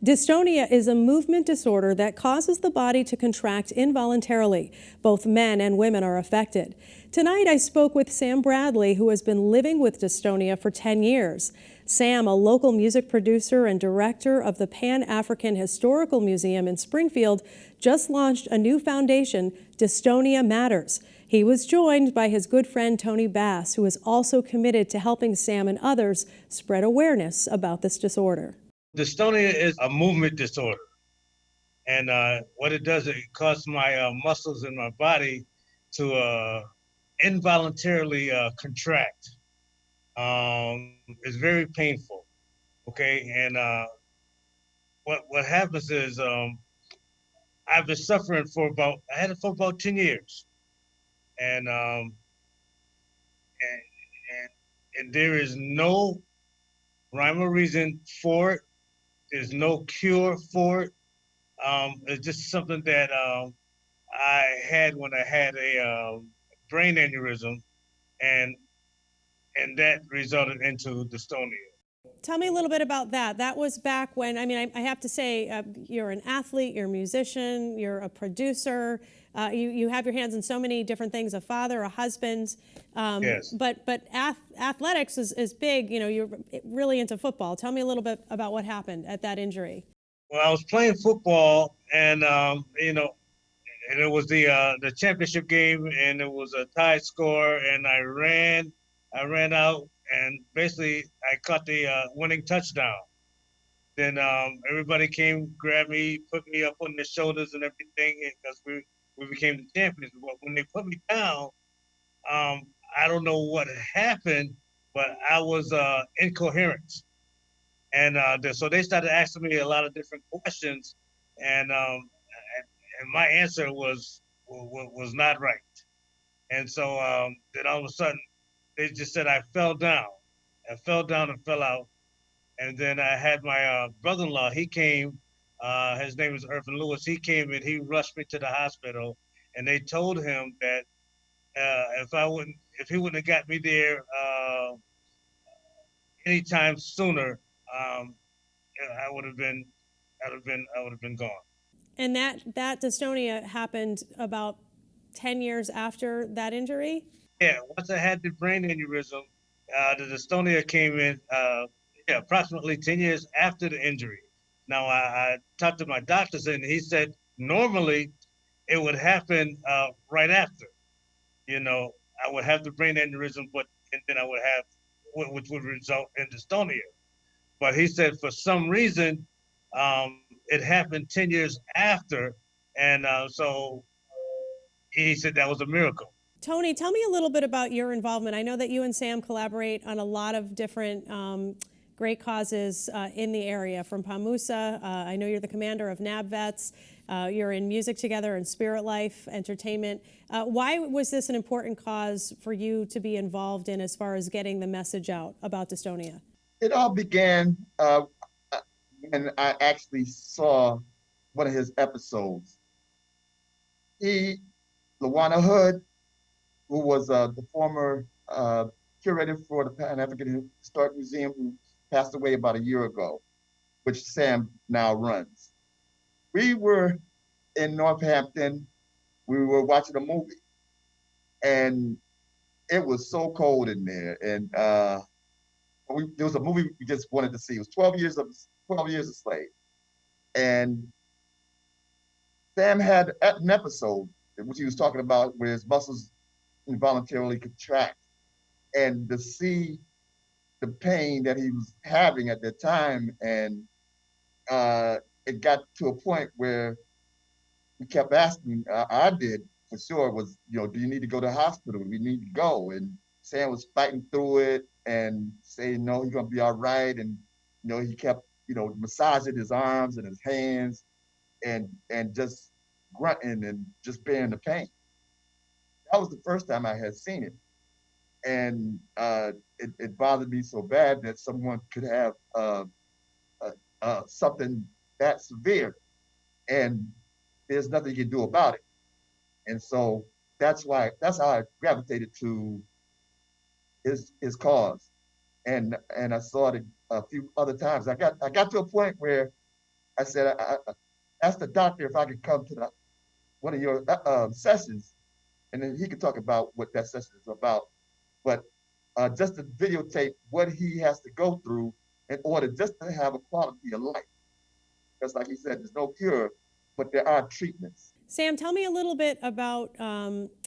Dystonia is a movement disorder that causes the body to contract involuntarily. Both men and women are affected. Tonight, I spoke with Sam Bradley, who has been living with dystonia for 10 years. Sam, a local music producer and director of the Pan-African Historical Museum in Springfield, just launched a new foundation, Dystonia Matters. He was joined by his good friend Tony Bass, who is also committed to helping Sam and others spread awareness about this disorder. Dystonia is a movement disorder. And what it does, it causes my muscles in my body to involuntarily contract. It's very painful, okay? And what happens is I've been suffering I had it for about 10 years. And, and, and there is no rhyme or reason for it. There's no cure for it. It's just something that I had when I had a brain aneurysm, and that resulted into dystonia. Tell me a little bit about that. That was back when, I have to say, you're an athlete, you're a musician, you're a producer. You have your hands in so many different things, a father, a husband. Yes. But athletics is big. You know, you're really into football. Tell me a little bit about what happened at that injury. Well, I was playing football, and and it was the championship game, and it was a tie score, and I ran out, and basically I caught the winning touchdown. Then everybody came, grabbed me, put me up on their shoulders and everything, because we became the champions. But when they put me down, I don't know what happened, but I was incoherent. And so they started asking me a lot of different questions, and my answer was not right. And so then all of a sudden, they just said I fell down. I fell down and fell out. And then I had my brother-in-law. He came. His name is Irvin Lewis. He came and he rushed me to the hospital. And they told him that if he wouldn't have got me there anytime sooner, I would have been gone. And that dystonia happened about 10 years after that injury? Yeah, once I had the brain aneurysm, the dystonia came in approximately 10 years after the injury. Now, I talked to my doctors, and he said normally it would happen right after. You know, I would have the brain aneurysm, and then I would have, which would result in dystonia. But he said for some reason, it happened 10 years after, and so he said that was a miracle. Tony, tell me a little bit about your involvement. I know that you and Sam collaborate on a lot of different great causes in the area, from PAMUSA. I know you're the commander of NAB Vets. You're in music together and Spirit Life Entertainment. Why was this an important cause for you to be involved in as far as getting the message out about dystonia? It all began when I actually saw one of his episodes. LaWanna Hood, who was the former curator for the Pan-African Historic Museum, who passed away about a year ago, which Sam now runs. We were in Northampton. We were watching a movie, and it was so cold in there. And there was a movie we just wanted to see. It was 12 Years a Slave. And Sam had an episode which he was talking about where his muscles involuntarily contract, and to see the pain that he was having at that time, and it got to a point where we kept asking, I did for sure, was, do you need to go to the hospital? We need to go. And Sam was fighting through it and saying, no, he's gonna be all right. And he kept massaging his arms and his hands and just grunting and just bearing the pain. That was the first time I had seen it. And it bothered me so bad that someone could have something that severe, and there's nothing you can do about it. And so that's how I gravitated to his cause. And I saw it a few other times. I got to a point where I said, I asked the doctor if I could come to one of your sessions, and then he could talk about what that session is about. But just to videotape what he has to go through in order just to have a quality of life. Because like he said, there's no cure, but there are treatments. Sam, tell me a little bit about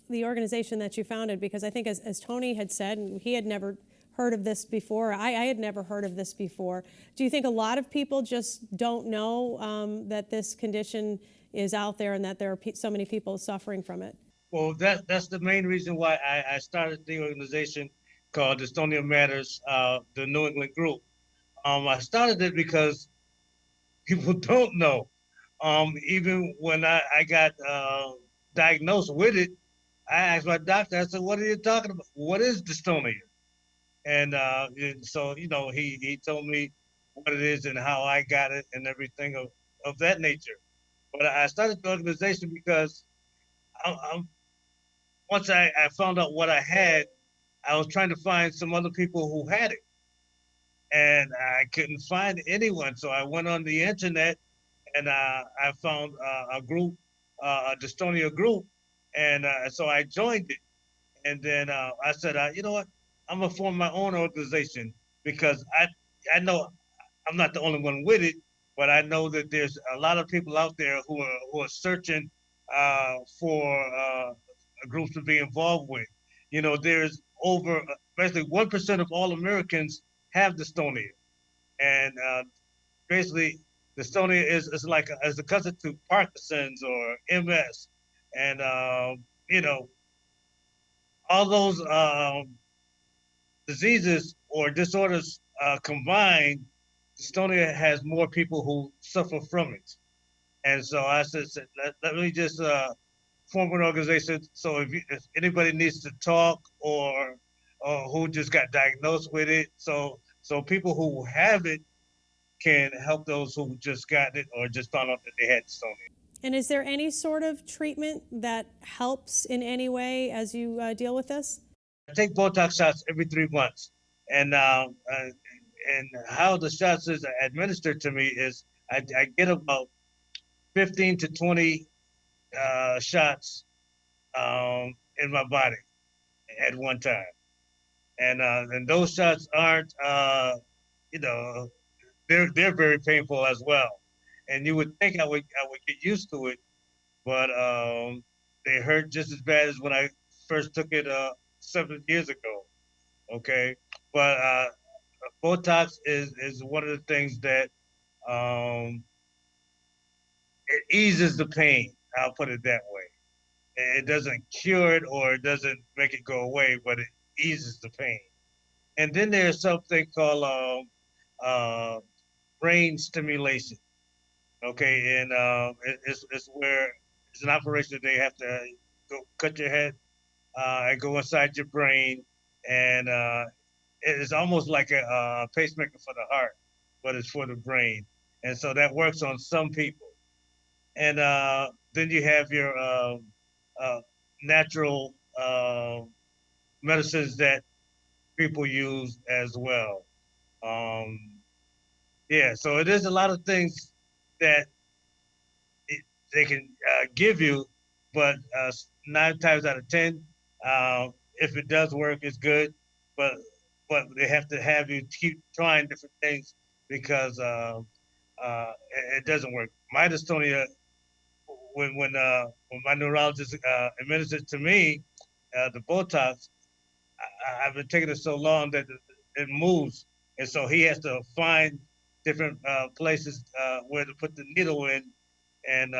the organization that you founded, because I think as Tony had said, and he had never heard of this before, I had never heard of this before. Do you think a lot of people just don't know that this condition is out there and that there are so many people suffering from it? Well, that's the main reason why I started the organization called Dystonia Matters, the New England group. I started it because people don't know. Even when I got diagnosed with it, I asked my doctor, I said, what are you talking about? What is dystonia? And so, he told me what it is and how I got it and everything of that nature. But I started the organization because once I found out what I had, I was trying to find some other people who had it. And I couldn't find anyone. So I went on the internet and I found a group, a dystonia group. And so I joined it. And then I said, you know what? I'm going to form my own organization because I know I'm not the only one with it, but I know that there's a lot of people out there who are searching for groups to be involved with. There's over basically 1% of all Americans have dystonia, and basically dystonia is like as a cousin to Parkinson's or MS, and all those diseases or disorders combined, dystonia has more people who suffer from it. And so I said let me just form an organization. So if anybody needs to talk or who just got diagnosed with it, so people who have it can help those who just got it or just found out that they had dystonia. And is there any sort of treatment that helps in any way as you deal with this? I take Botox shots every 3 months, and how the shots is administered to me is I get about 15 to 20 shots in my body at one time, and those shots aren't they're very painful as well, and you would think I would get used to it, but they hurt just as bad as when I first took it 7 years ago. Okay, but Botox is one of the things that it eases the pain. I'll put it that way. It doesn't cure it or it doesn't make it go away, but it eases the pain. And then there's something called brain stimulation. Okay, and it's where it's an operation that they have to go cut your head and go inside your brain, and it's almost like a pacemaker for the heart, but it's for the brain, and so that works on some people. And then you have your natural medicines that people use as well. Um, yeah, so it is a lot of things that they can give you, but 9 times out of 10, if it does work, it's good. But they have to have you keep trying different things because it doesn't work. My dystonia, when my neurologist administered to me the Botox, I've been taking it so long that it moves, and so he has to find different places where to put the needle in, and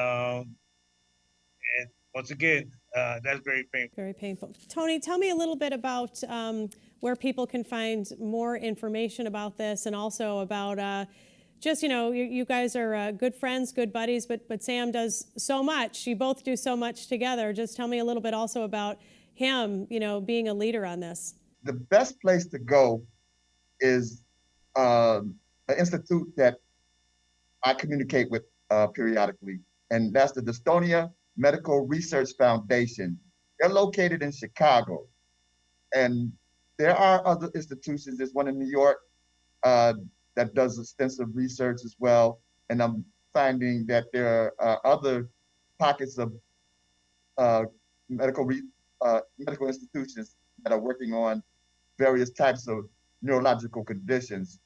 once again, that's very painful. Very painful. Tony, tell me a little bit about where people can find more information about this, and also about just, you guys are good friends, good buddies, but Sam does so much. You both do so much together. Just tell me a little bit also about him, being a leader on this. The best place to go is an institute that I communicate with periodically, and that's the Dystonia Medical Research Foundation. They're located in Chicago, and there are other institutions. There's one in New York that does extensive research as well, and I'm finding that there are other pockets of uh, medical medical institutions that are working on various types of neurological conditions,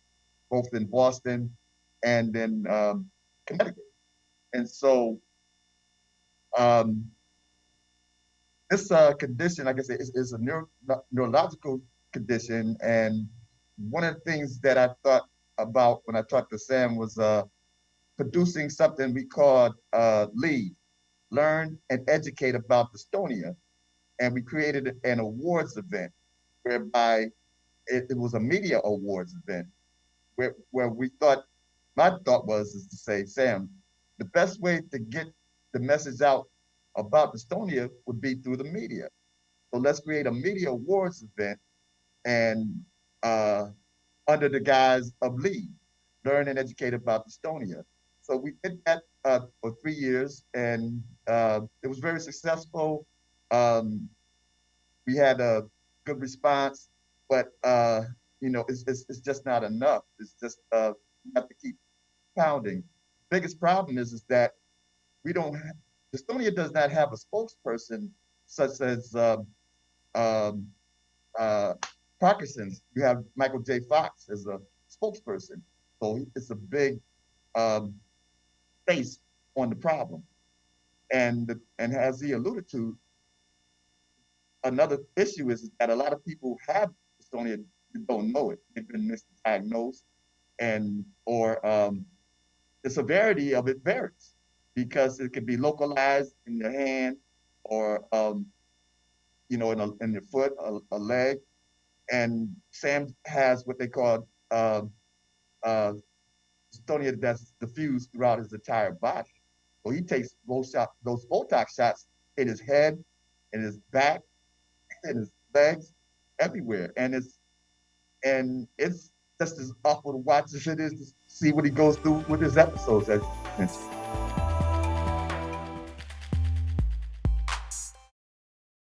both in Boston and in Connecticut. And so um, this condition, like I said, is a neurological condition. And one of the things that I thought about when I talked to Sam was producing something we called LEAD, Learn and Educate About Dystonia. And we created an awards event whereby it was a media awards event where we thought, my thought was is to say, Sam, the best way to get the message out about Dystonia would be through the media. So let's create a media awards event and uh, under the guise of LEAD, Learn and Educate About Dystonia. So we did that for 3 years, and it was very successful. Um, we had a good response, but it's just not enough. It's just we have to keep pounding. Biggest problem is that we don't. Estonia does not have a spokesperson such as um, uh, Parkinson's. You have Michael J. Fox as a spokesperson, so it's a big um, face on the problem. And as he alluded to, another issue is that a lot of people have dystonia and don't know it. They've been misdiagnosed, and or the severity of it varies because it can be localized in your hand or in your foot, a leg. And Sam has what they call uh, dystonia that's diffused throughout his entire body. So he takes those Botox shots in his head, in his back, in his legs, everywhere. And it's just as awful to watch as it is to see what he goes through with his episodes, as you mentioned.